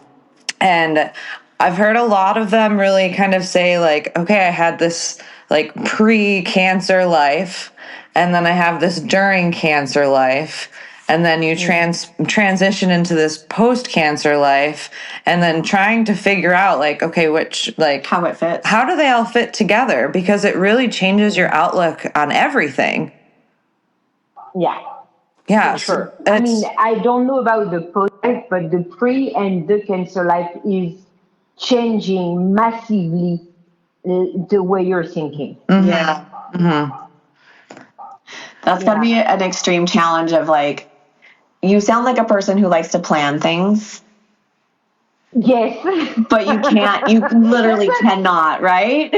I've heard a lot of them really kind of say, like, okay, I had this like pre-cancer life, and then I have this during cancer life, and then you transition into this post-cancer life, and then trying to figure out, like, okay, which, like, How it fits. how do they all fit together? Because it really changes your outlook on everything. Yeah. Yeah, Sure. I mean, I don't know about the post life, but the pre and the cancer life is changing massively the way you're thinking. Yeah. That's going to be an extreme challenge of, like, you sound like a person who likes to plan things, Yes. but you can't, you literally cannot, right?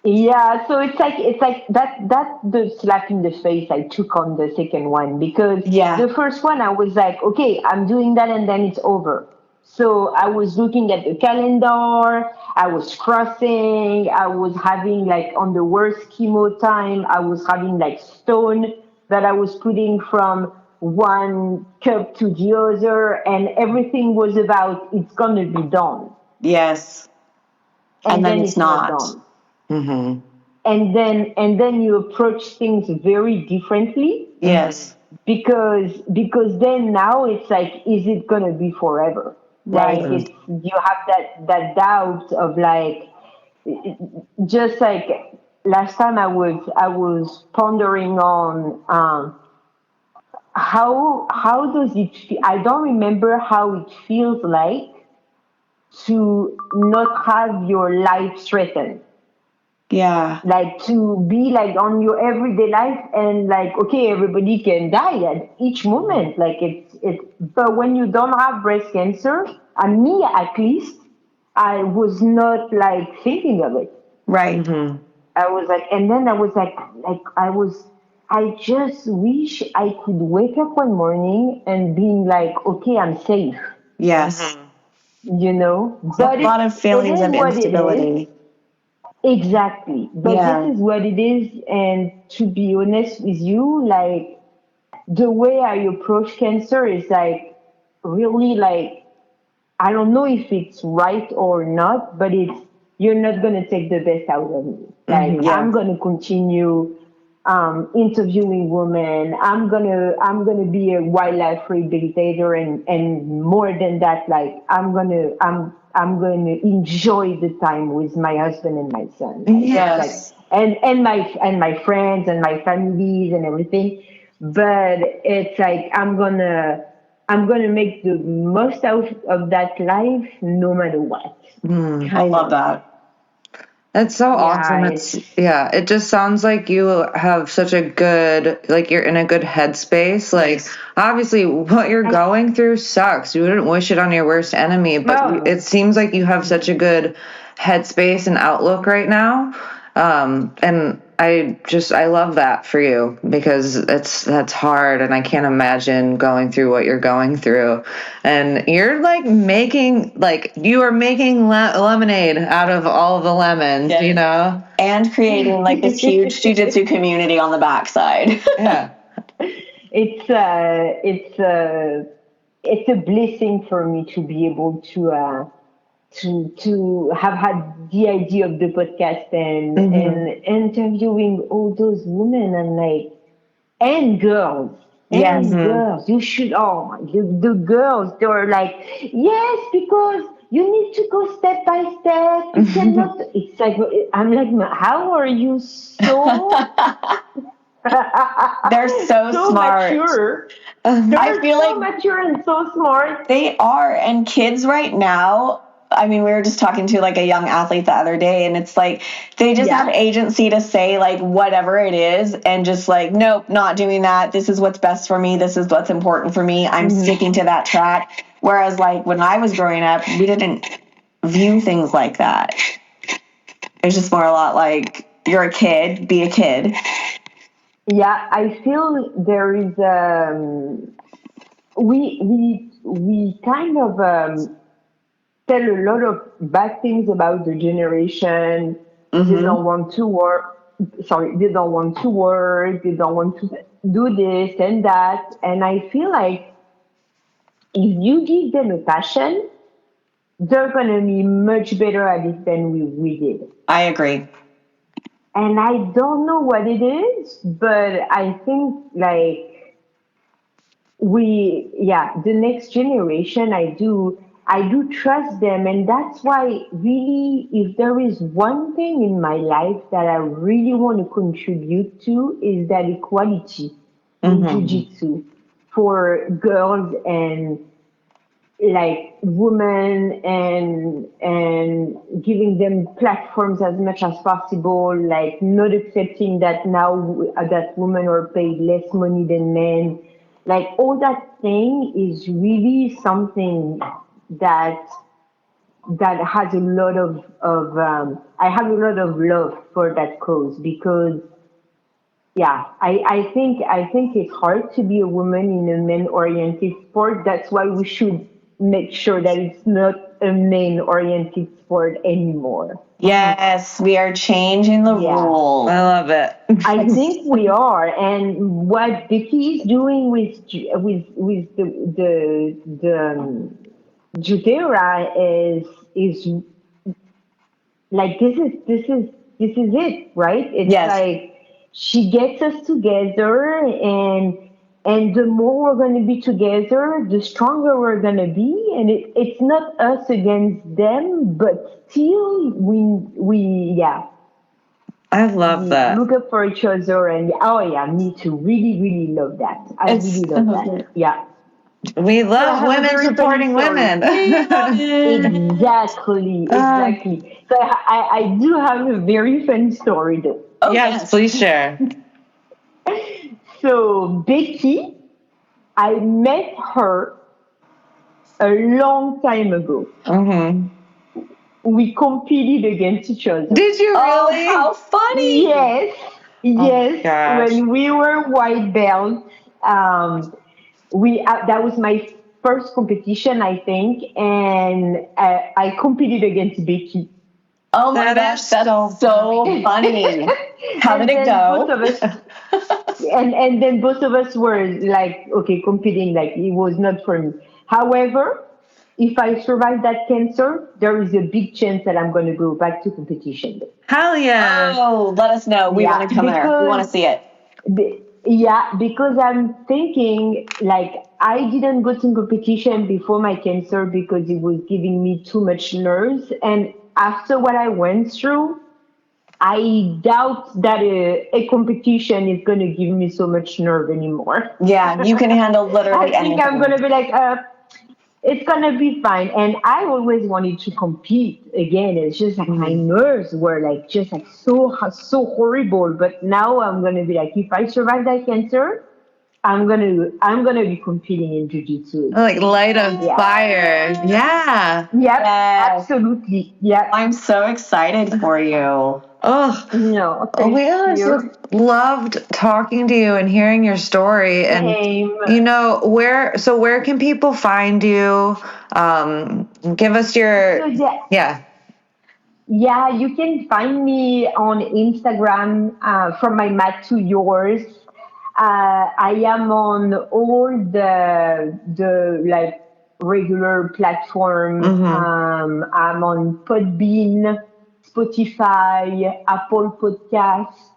Yeah, so it's like that's the slap in the face I took on the second one, because the first one I was like, okay, I'm doing that and then it's over. So I was looking at the calendar, I was crossing, I was having, like, on the worst chemo time, I was having like stone that I was putting from one cup to the other, and everything was about it's gonna be done. Yes. And then it's not done. And then you approach things very differently. Yes. Because then now it's like, is it gonna be forever? Right. Like, it's, you have that doubt of, like, just like last time I was pondering on how does it feel? I don't remember how it feels like to not have your life threatened. Yeah. Like to be like on your everyday life and like, okay, everybody can die at each moment. Like but when you don't have breast cancer, and me at least, I was not like thinking of it. Right. I was like, and then I was like, I just wish I could wake up one morning and being like, okay, I'm safe, Yes. you know? A But lot of it feelings is of what it is. instability. Exactly. But Yeah. this is what it is. And to be honest with you, like the way I approach cancer is like really like, I don't know if it's right or not, but it's, you're not going to take the best out of me. Like Yeah. I'm going to continue interviewing women. I'm gonna be a wildlife rehabilitator, and more than that, like I'm gonna enjoy the time with my husband and my son. Like, Yes. and my friends and my families and everything. But it's like I'm gonna make the most out of that life no matter what. I love that. That's so awesome. Yeah, It just sounds like you have such a good, like you're in a good headspace. Like, obviously, what you're going through sucks. You wouldn't wish it on your worst enemy, but No. it seems like you have such a good headspace and outlook right now. And I love that for you because that's hard, and I can't imagine going through what you're going through. And you're like you are making lemonade out of all the lemons, you know? And creating like this huge jiu-jitsu community on the backside. Yeah. It's a blessing for me to be able to have had the idea of the podcast and interviewing all those women and like and girls. Yes. And girls, you should. Oh, the girls, they're like, yes, because you need to go step by step. You cannot. It's like I'm like, how are you so? They're so smart. Mature. I feel so like mature and so smart. they are. And kids right now, I mean, we were just talking to like a young athlete the other day, and it's like they just have agency to say like whatever it is and just like, nope, not doing that. This is what's best for me. This is what's important for me. I'm sticking to that track. Whereas like when I was growing up, we didn't view things like that. It's just more a lot like, you're a kid, be a kid. Yeah, I feel there is we kind of tell a lot of bad things about the generation. They don't want to work. Sorry, they don't want to work. They don't want to do this and that. And I feel like if you give them a passion, they're gonna be much better at it than we did. I agree. And I don't know what it is, but I think like the next generation, I do trust them. And that's why really, if there is one thing in my life that I really want to contribute to is that equality in jiu-jitsu for girls and like women and giving them platforms as much as possible, like not accepting that now that women are paid less money than men. Like all that thing is really something that has a lot of I have a lot of love for that cause because I think it's hard to be a woman in a men-oriented sport. That's why we should make sure that it's not a men-oriented sport anymore. Yes, we are changing the rules. I love it. I think we are, and what Vicky is doing with the Judera is like this is it, right? It's like she gets us together, and the more we're going to be together, the stronger we're going to be. And it's not us against them, but still I love that. look up for each other. And me too. Really, really love that. I really love that. Yeah. We So I love have a women very funny supporting story. women. Exactly. So I do have a very funny story though. Oh, Yes, please share. So Becky, I met her a long time ago. Mm-hmm. We competed against each other. Did you Oh, really? how funny. Yes, Oh my yes. gosh. When we were white belts, that was my first competition, I think, and I competed against Becky. Oh my That gosh, is that's so so funny. How did And it then go? both of us, and then both of us were like, okay, competing. Like it was not for me. However, if I survive that cancer, there is a big chance that I'm going to go back to competition. Hell yeah. Oh, let us know. We Yeah, want to come there. We want to see it. Because I'm thinking like I didn't go to competition before my cancer because it was giving me too much nerves, and after what I went through, I doubt that a competition is going to give me so much nerve anymore. Yeah, you can handle literally I think I'm anything. going to be like, it's gonna be fine. And I always wanted to compete again. It's just like my nerves were like just like so horrible. But now I'm gonna be like, if I survive that cancer, I'm gonna be competing in jiu-jitsu. Like light of Yeah. fire. Yeah. Yep, Yes. absolutely. Yep. I'm so excited for you. Oh, No, thank we honestly you. loved talking to you and hearing your story. And Same. where can people find you? Give us So your, yeah. yeah, you can find me on Instagram from my mat to yours. I am on all the like regular platform. I'm on Podbean, Spotify, Apple Podcasts,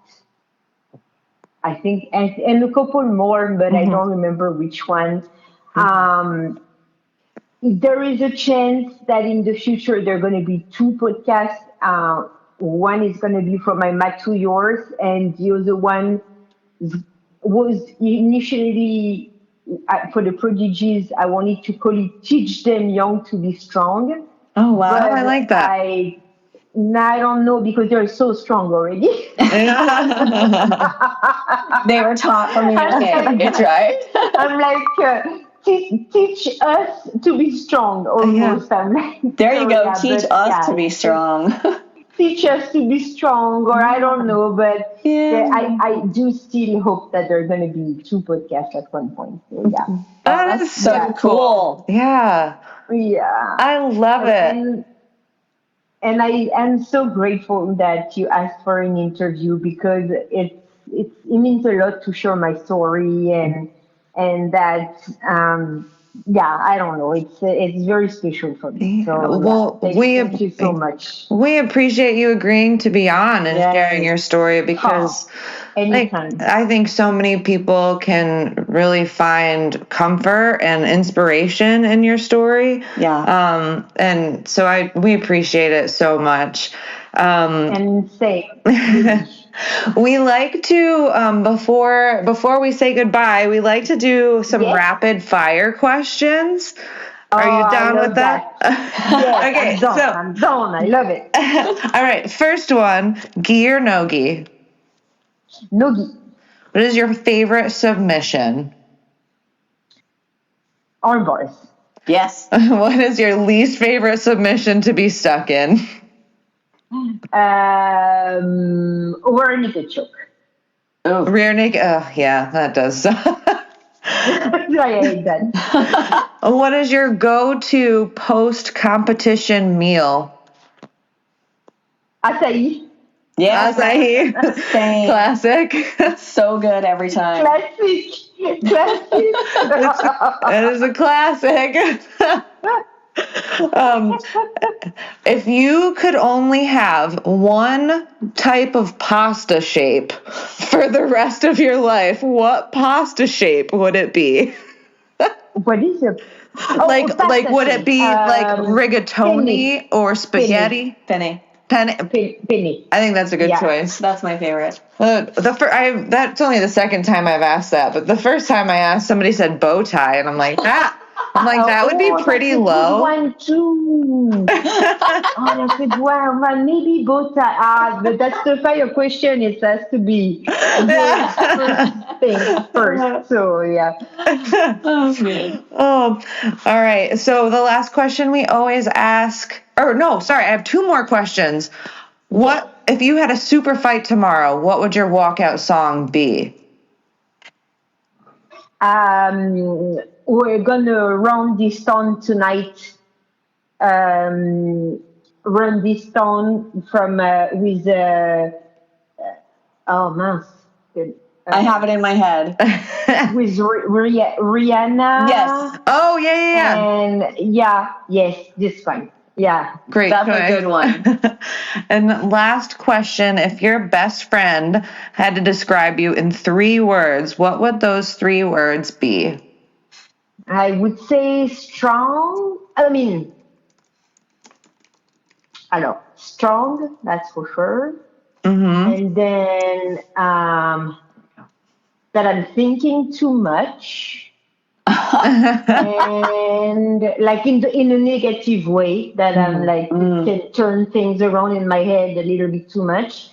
I think, and a couple more, but I don't remember which one. Um, there is a chance that in the future there are going to be two podcasts. One is going to be from my mat to yours, and the other one was initially for the prodigies. I wanted to call it "Teach Them Young to Be Strong." Oh, wow. But I like that. I don't know because they're so strong already. They were taught from a young age, right? I'm like, teach us to be strong almost. I'm like, There you so, go. yeah, Teach but, us yeah, to be strong. teach us to be strong, or I don't know, but I do still hope that there are going to be two podcasts at one point. So, yeah. That is so cool. Yeah. Yeah. I love it. And I am so grateful that you asked for an interview because it means a lot to share my story and that I don't know, it's very special for me. So Well, thank you so much. We appreciate you agreeing to be on and sharing your story because anytime. I think so many people can really find comfort and inspiration in your story. Yeah. And so we appreciate it so much. And say we like to before we say goodbye, we like to do some rapid fire questions. Are you down with that? Yes, Okay, I'm done. I love it. All right, first one, gi or no gi? No gi. What is your favorite submission? Arm bars. Yes. What is your least favorite submission to be stuck in? Over a naked choke. Oh, rear naked. Oh, yeah, that does. I hate that. What is your go-to post-competition meal? Acai. Yeah. Acai. Same. Classic. So good every time. Classic. It is a classic. If you could only have one type of pasta shape for the rest of your life, what pasta shape would it be? What is it? Like would it be like rigatoni or spaghetti? Penne. Penny. Penny. I think that's a good choice. That's my favorite. That's only the second time I've asked that, but the first time I asked, somebody said bow tie, and I'm like that. That would be pretty low. One too. I said, well, maybe bow tie. But that's the fire question. It has to be first. So yeah. Oh, good. Oh, all right. So the last question we always ask, or no, sorry, I have two more questions. What if you had a super fight tomorrow? What would your walkout song be? We're gonna run this town tonight. Run this town from with oh man, I have it in my head. with Rihanna. Yes. Oh yeah. And yes, this one. Yeah. Great. That's a good one. And last question, if your best friend had to describe you in 3 words, what would those 3 words be? I would say strong. Strong, that's for sure. Mm-hmm. And then that I'm thinking too much. And like in a negative way, that I'm like can turn things around in my head a little bit too much,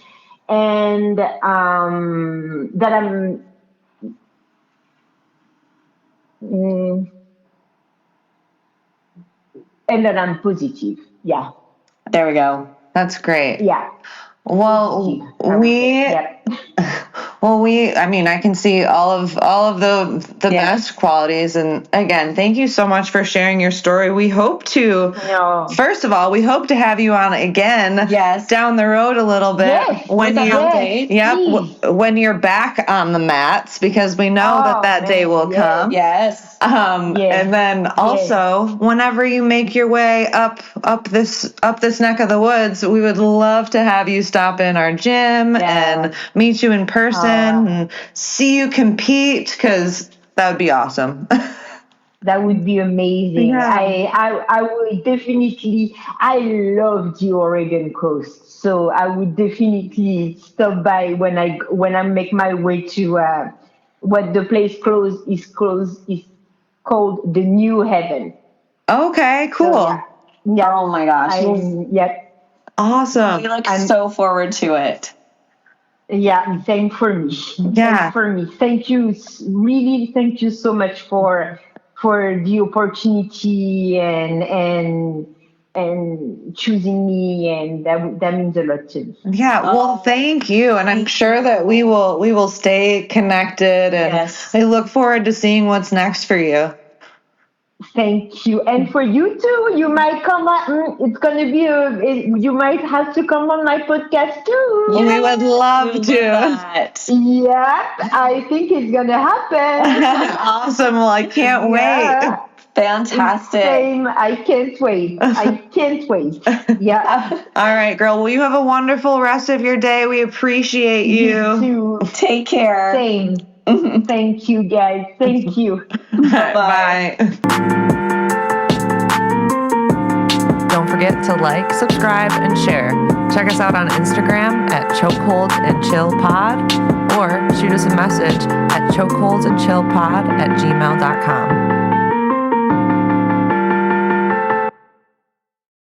and that I'm and that I'm positive. Yeah. There we go. That's great. Yeah. Well, I can see all of the best qualities. And again, thank you so much for sharing your story. We hope to, first of all, we hope to have you on again down the road a little bit when you're back on the mats, because we know that day will come. Yes. And then also whenever you make your way up this neck of the woods, we would love to have you stop in our gym and meet you in person and see you compete, because that would be awesome. That would be amazing. Yeah. I would definitely. I love the Oregon coast, so I would definitely stop by when I make my way to what the place is called the New Heaven. Okay, cool. So, yeah. Oh my gosh. Awesome. We look so forward to it. Yeah, same for me. Yeah. Same for me. Thank you. Really, thank you so much for the opportunity and choosing me, and that means a lot to me. Yeah, well, thank you, and I'm sure that we will stay connected, and I look forward to seeing what's next for you. Thank you, and for you too. You might come on. It's gonna be you might have to come on my podcast too. Yeah, we would love to. Yeah, I think it's gonna happen. Awesome. Well, I can't wait. Fantastic. Same. I can't wait. Yeah. All right, girl. Well, you have a wonderful rest of your day. We appreciate you. You too. Take care. Same. Thank you, guys. Thank you. Bye. Don't forget to like, subscribe, and share. Check us out on Instagram at Chokeholds and Chill Pod, or shoot us a message at chokeholdsandchillpod@gmail.com.